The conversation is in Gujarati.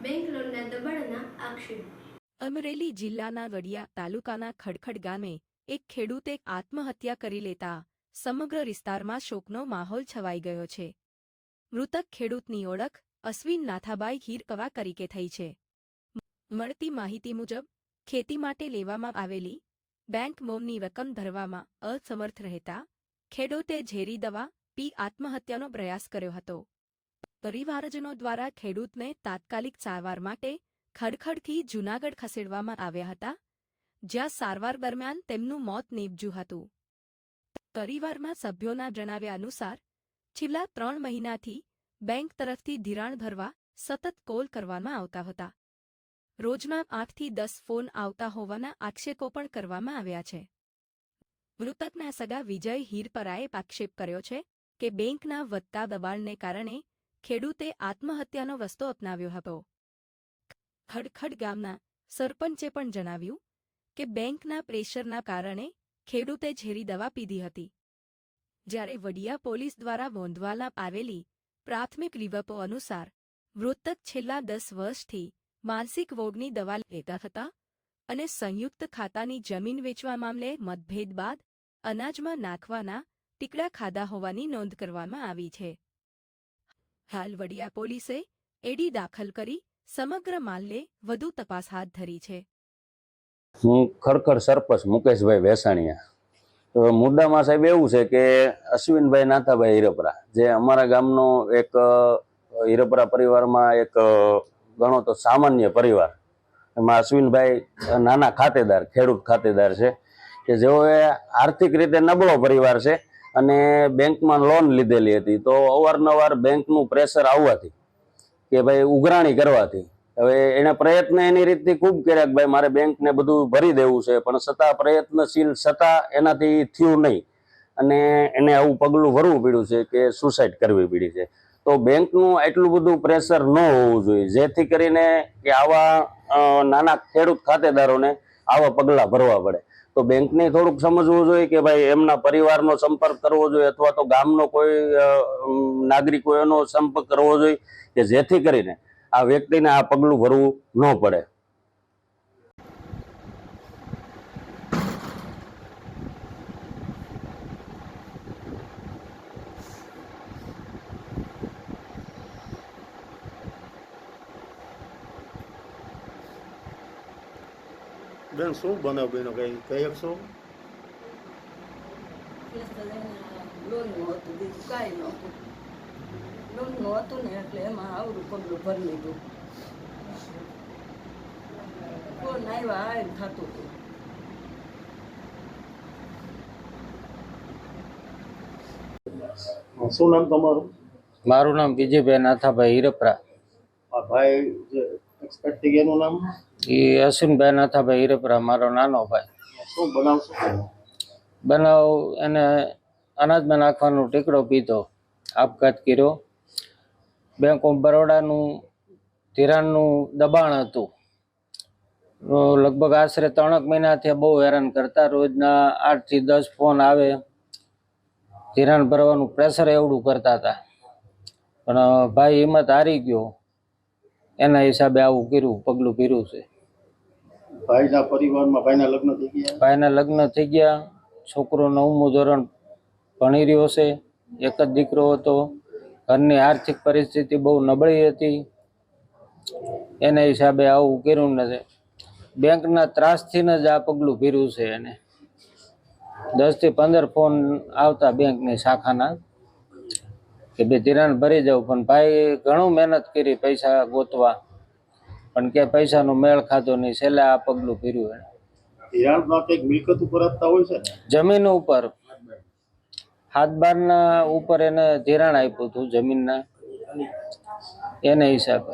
બેંક લોનના દબાણના આક્ષેપ। અમરેલી જિલ્લાના વડિયા તાલુકાના ખડખડ ગામે એક ખેડૂતે આત્મહત્યા કરી લેતા સમગ્ર વિસ્તારમાં શોકનો માહોલ છવાઈ ગયો છે। મૃતક ખેડૂતની ઓળખ અશ્વિન નાથાભાઈ હીરકવા તરીકે થઈ છે। મળતી માહિતી મુજબ ખેતી માટે લેવામાં આવેલી બેંક લોનની રકમ ભરવામાં અસમર્થ રહેતા ખેડૂતે ઝેરી દવા પી આત્મહત્યાનો પ્રયાસ કર્યો હતો। પરિવારજનો દ્વારા ખેડૂતને તાત્કાલિક સારવાર માટે ખડખડથી જૂનાગઢ ખસેડવામાં આવ્યા હતા, જ્યાં સારવાર દરમિયાન તેમનું મોત નીપજ્યું હતું। પરિવારના સભ્યોના જણાવ્યા અનુસાર છેલ્લા 3 મહિનાથી બેંક તરફથી ધિરાણ ભરવા સતત કોલ કરવામાં આવતા હતા। રોજના 8 થી 10 ફોન આવતા હોવાના આક્ષેપો પણ કરવામાં આવ્યા છે। મૃતકના સગા વિજય હીરપરાએ આક્ષેપ કર્યો છે કે બેંકના વધતા દબાણને કારણે ખેડૂતે આત્મહત્યાનો રસ્તો અપનાવ્યો હતો। ખડખડ ગામના સરપંચે પણ જણાવ્યું કે બેંકના પ્રેશરના કારણે ખેડૂતે ઝેરી દવા પીધી હતી, જ્યારે વડિયા પોલીસ દ્વારા નોંધવામાં આવેલી પ્રાથમિક વિગતો અનુસાર મૃતક છેલ્લા 10 વર્ષથી માનસિક રોગની દવા લેતા હતા અને સંયુક્ત ખાતાની જમીન વેચવા મામલે મતભેદ બાદ અનાજમાં નાખવાના ટીકડા ખાધા હોવાની નોંધ કરવામાં આવી છે। હાલ વડિયા પોલીસે એડી દાખલ કરી સમગ્ર મામલે વધુ તપાસ હાથ ધરી છે। હું ખડખડ સરપંચ મુકેશભાઈ વેસાણીયા। તો મુદ્દામાં સાહેબ એવું છે કે અશ્વિનભાઈ નાથાભાઈ હીરપરા, જે અમારા ગામનો એક હીરપરા પરિવારમાં એક ગણો તો સામાન્ય પરિવાર, એમાં અશ્વિનભાઈ નાના ખાતેદાર, ખેડૂત ખાતેદાર છે કે જેઓએ આર્થિક રીતે નબળો પરિવાર છે અને બેંકમાં લોન લીધેલી હતી। તો અવારનવાર બેંકનું પ્રેશર આવવાથી કે ભાઈ ઉઘરાણી કરવાથી હવે એને પ્રયત્ન એની રીતથી ખૂબ કર્યા કે ભાઈ મારે બેંકને બધું ભરી દેવું છે, પણ છતાં પ્રયત્નશીલ છતાં એનાથી થયું નહીં અને એને આવું પગલું ભરવું પડ્યું છે કે સુસાઇડ કરવી પડી છે। તો બેંકનું એટલું બધું પ્રેશર ન હોવું જોઈએ, જેથી કરીને કે આવા નાના ખેડૂત ખાતેદારોને આવા પગલાં ભરવા પડે। તો બેંકને થોડુંક સમજવું જોઈએ કે ભાઈ એમના પરિવારનો સંપર્ક કરવો જોઈએ અથવા તો ગામનો કોઈ નાગરિકો એનો સંપર્ક કરવો જોઈએ કે જેથી કરીને આ વ્યક્તિને આ પગલું ભરવું ન પડે। બેન શું બનાવ બેનો કઈ કહી શકશો? લોનનું હતું, બીજું કાંઈ નહોતું। લોનનું હતું ને એટલે એમાં આવડું પગલું ભરી લીધું। ફોન આવ્યા આવીને થતું હતું। શું નામ તમારું? મારું નામ વિજયભાઈ નાથાભાઈ હીરપરા। આ ભાઈ જે એક્સપર્ટ થઈ ગયાનું નામ? એ અશ્વિનભાઈ નાથાભાઈ હીરપરા, મારો નાનો ભાઈ। શું બનાવશો? બનાવ એને અનાજમાં નાખવાનો ટીકડો પીધો, આપઘાત કર્યો। બેંક ઓફ બરોડાનું ધિરાણનું દબાણ હતું। લગભગ આશરે 3 મહિનાથી બહુ હેરાન કરતા। રોજના 8 થી 10 ફોન આવે, ધિરાણ ભરવાનું પ્રેશર એવડું કરતા હતા, પણ ભાઈ હિંમત હારી ગયો, એના હિસાબે આવું કર્યું, પગલું ભર્યું છે। ભાઈના પરિવારમાં ભાઈના લગ્ન થઈ ગયા? ભાઈના લગ્ન થઈ ગયા, છોકરો 9મું ધોરણ ભણી રહ્યો છે, એક જ દીકરો હતો। ઘરની આર્થિક પરિસ્થિતિ બહુ નબળી હતી, એના હિસાબે આવું કર્યું નથી। બેંકના ત્રાસથી જ આ પગલું ભર્યું છે એને। 10 થી 15 ફોન આવતા બેંકની શાખાના કે બે ધિરાણ ભરી જાવ, પણ ભાઈ ઘણું મહેનત કરી પૈસા ગોતવા, પણ કે પૈસાનો મેળ ખાધો નહીં, છેલ્લે આ પગલું ભર્યું એને। ધિરાણમાં કંઈક મિલકત ઉપર આપતા હોય છે ને? જમીન ઉપર 7/12 ઉપર એને ધિરાણ આપ્યું હતું જમીનના, એને હિસાબે।